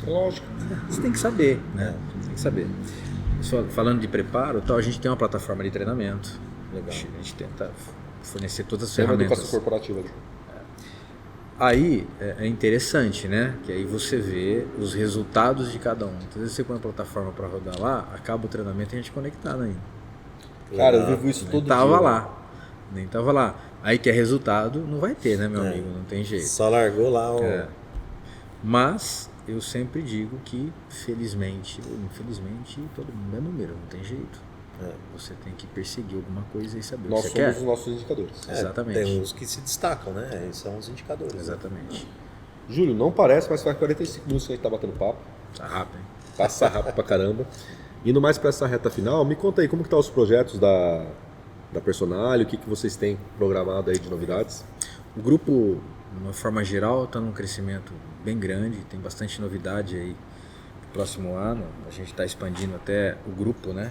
Lógico. Você tem que saber, né? Você tem que saber. Só falando de preparo, tal, a gente tem uma plataforma de treinamento. Legal. A gente tenta fornecer todas as Tem uma ferramentas. educação corporativa ali. Aí é interessante, né? Que aí você vê os resultados de cada um. Então, às vezes você põe a plataforma para rodar lá, acaba o treinamento e a gente conectado ainda. Cara, eu vivo isso Nem todo tava dia. lá. Nem tava lá. Aí que é resultado, não vai ter, né, meu amigo? Não tem jeito. Só largou lá o... Mas eu sempre digo que, felizmente ou infelizmente, todo mundo é número, não tem jeito. Você tem que perseguir alguma coisa e saber Nós o que você somos quer. os nossos indicadores. Exatamente. Tem uns que se destacam, né? Esses são os indicadores. né? Exatamente. Júlio, não parece, mas faz 45 minutos que a gente tá batendo papo. Tá rápido, hein? Passa rápido pra caramba. Indo mais para essa reta final, me conta aí como que tá os projetos da Personalia, o que vocês têm programado aí de novidades? O grupo, de uma forma geral, está num crescimento bem grande, tem bastante novidade aí no próximo ano. A gente está expandindo até o grupo, né,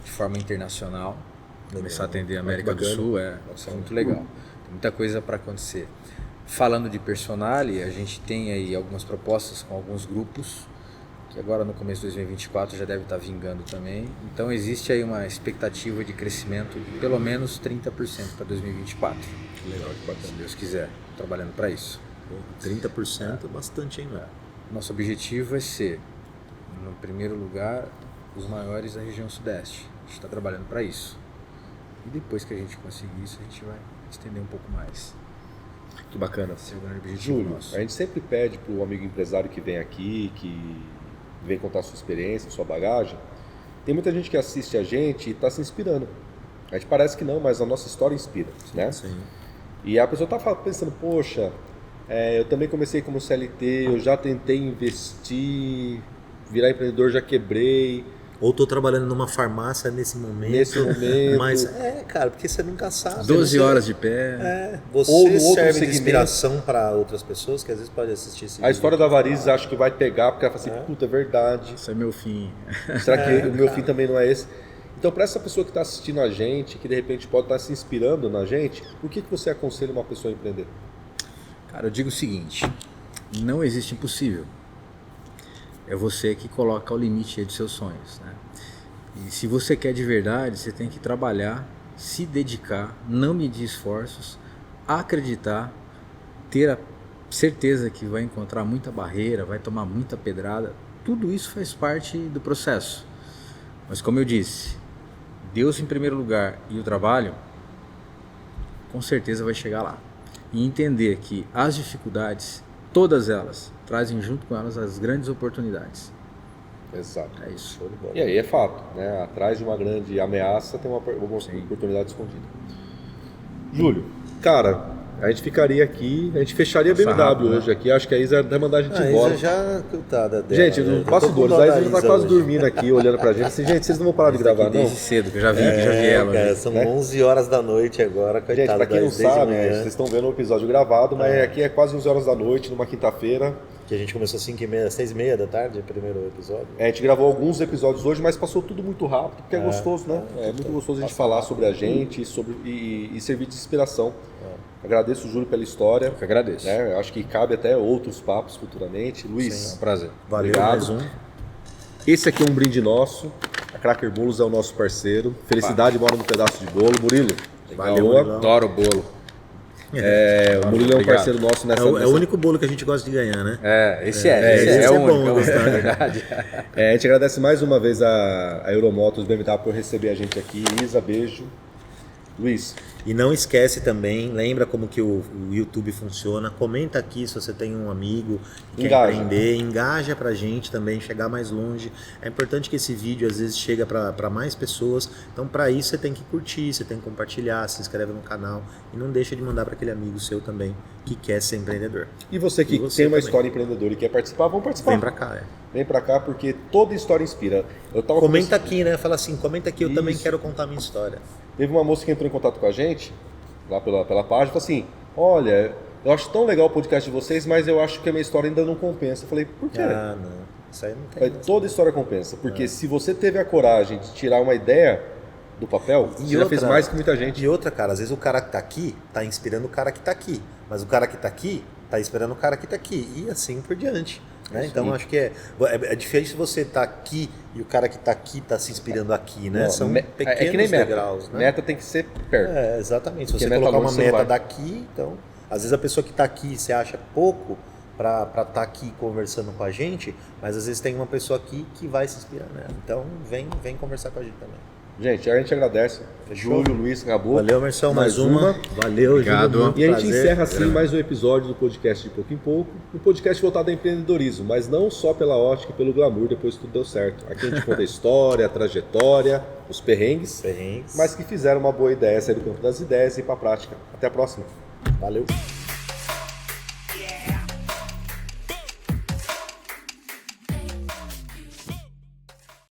de forma internacional, começar a atender a América do bacana. Sul, isso é muito legal. Tem muita coisa para acontecer. Falando de Personalia, a gente tem aí algumas propostas com alguns grupos, que agora no começo de 2024 já deve estar vingando também. Então existe aí uma expectativa de crescimento de pelo menos 30% para 2024. Legal, que bacana. Se Deus quiser, trabalhando para isso. 30% é bastante, hein, velho? Nosso objetivo é ser, no primeiro lugar, os maiores da região sudeste. A gente está trabalhando para isso. E depois que a gente conseguir isso, a gente vai estender um pouco mais. Que bacana. Esse é o grande objetivo Júlio, nosso. a gente sempre pede para o amigo empresário que vem aqui, que vem contar a sua experiência, a sua bagagem. Tem muita gente que assiste a gente e está se inspirando. A gente parece que não, mas a nossa história inspira, né? Sim. E a pessoa está pensando, poxa, eu também comecei como CLT, eu já tentei investir, virar empreendedor, já quebrei. Ou tô trabalhando numa farmácia nesse momento. Mas cara, porque você nunca sabe. 12 horas de pé. Você Ou no outro serve de segmento. inspiração para outras pessoas que às vezes podem assistir esse A vídeo. história da Varizes acho que vai pegar, porque ela fala assim, puta, é verdade. Isso é meu fim. Será que o meu fim também não é esse? Então, para essa pessoa que está assistindo a gente, que de repente pode estar se inspirando na gente, por que você aconselha uma pessoa a empreender? Cara, eu digo o seguinte, não existe impossível. É você que coloca o limite aí dos seus sonhos, né? E se você quer de verdade, você tem que trabalhar, se dedicar, não medir esforços, acreditar, ter a certeza que vai encontrar muita barreira, vai tomar muita pedrada. Tudo isso faz parte do processo. Mas como eu disse, Deus em primeiro lugar e o trabalho, com certeza vai chegar lá. E entender que as dificuldades, todas elas, trazem junto com elas as grandes oportunidades. Exato. É isso. Show de bola. E aí é fato, né? Atrás de uma grande ameaça tem uma oportunidade escondida. Júlio, cara, a gente ficaria aqui, a gente fecharia a BMW rápido, né? hoje aqui, acho que a Isa vai mandar a gente A embora. Isa já, coitada dela. Gente, né? nos Eu tô bastidores, com dó a da Isa já tá Isa quase hoje. dormindo aqui, olhando pra gente. Assim, gente, vocês não vão parar de gravar, não? Desde cedo, que eu já vi ela. Cara, né? são né? 11 horas da noite agora, Gente, coitada pra quem da não Isa, desde sabe, manhã, vocês estão vendo o episódio gravado, mas aqui é quase 11 horas da noite, numa quinta-feira. que a gente começou às 5h30, 6h30 da tarde, o primeiro episódio. A gente gravou alguns episódios hoje, mas passou tudo muito rápido, porque é gostoso, né? É muito gostoso a gente falar sobre a gente e servir de inspiração. Agradeço o Júlio pela história. Eu que agradeço. Né? Eu acho que cabe até outros papos futuramente. Luiz, É um prazer. Valeu, obrigado. mais um. Esse aqui é um brinde nosso. A Cracker Bolos é o nosso parceiro. Felicidade mora num pedaço de bolo. Murilo, valeu. Murilão. Adoro o bolo. O Murilo é um Obrigado. parceiro nosso É nessa... o único bolo que a gente gosta de ganhar, né? Esse esse é é o bom, único, gostei. é verdade. A gente agradece mais uma vez a Euromotos BMW por receber a gente aqui. Isa, beijo. Luiz, E não esquece também, lembra como que o YouTube funciona, comenta aqui se você tem um amigo que Engaja. quer empreender, engaja pra gente também, chegar mais longe. É importante que esse vídeo às vezes chega pra mais pessoas, então pra isso você tem que curtir, você tem que compartilhar, se inscreve no canal e não deixa de mandar pra aquele amigo seu também que quer ser empreendedor. e você que E você tem uma também. história empreendedora e quer participar, vamos participar. Vem pra cá, Vem pra cá porque toda história inspira. Eu tava Comenta conversando- aqui, né? Fala assim, comenta aqui, eu também Isso. quero contar a minha história. Teve uma moça que entrou em contato com a gente, lá pela página, falou assim, olha, eu acho tão legal o podcast de vocês, mas eu acho que a minha história ainda não compensa. Eu falei, por quê? Ah, não. Isso aí não tem. Falei, toda história compensa, porque se você teve a coragem de tirar uma ideia do papel, você já fez mais que muita gente. E outra, cara, às vezes o cara que tá aqui tá inspirando o cara que tá aqui. Mas o cara que tá aqui tá inspirando o cara que tá aqui. E assim por diante. Né? Então Sim. acho que é diferente você tá aqui e o cara que tá aqui tá se inspirando aqui, né? Não, São é pequenos que nem meta. degraus, né? Meta tem que ser perto. É, exatamente. Se Porque você meta colocar longe uma você não meta vai. daqui, então, às vezes a pessoa que tá aqui você acha pouco para estar aqui conversando com a gente, mas às vezes tem uma pessoa aqui que vai se inspirar, né? Então vem conversar com a gente também. Gente, a gente agradece. Fechou? Júlio, Luiz, acabou. Valeu, Marcelo, mais uma. Valeu, Obrigado. Júlio, muito E a gente prazer. encerra assim mais um episódio do podcast de pouco em pouco, um podcast voltado ao empreendedorismo, mas não só pela ótica e pelo glamour, depois tudo deu certo. Aqui a gente conta a história, a trajetória, os perrengues, Perrengues. mas que fizeram uma boa ideia, sair do campo das ideias e ir para a prática. Até a próxima. Valeu.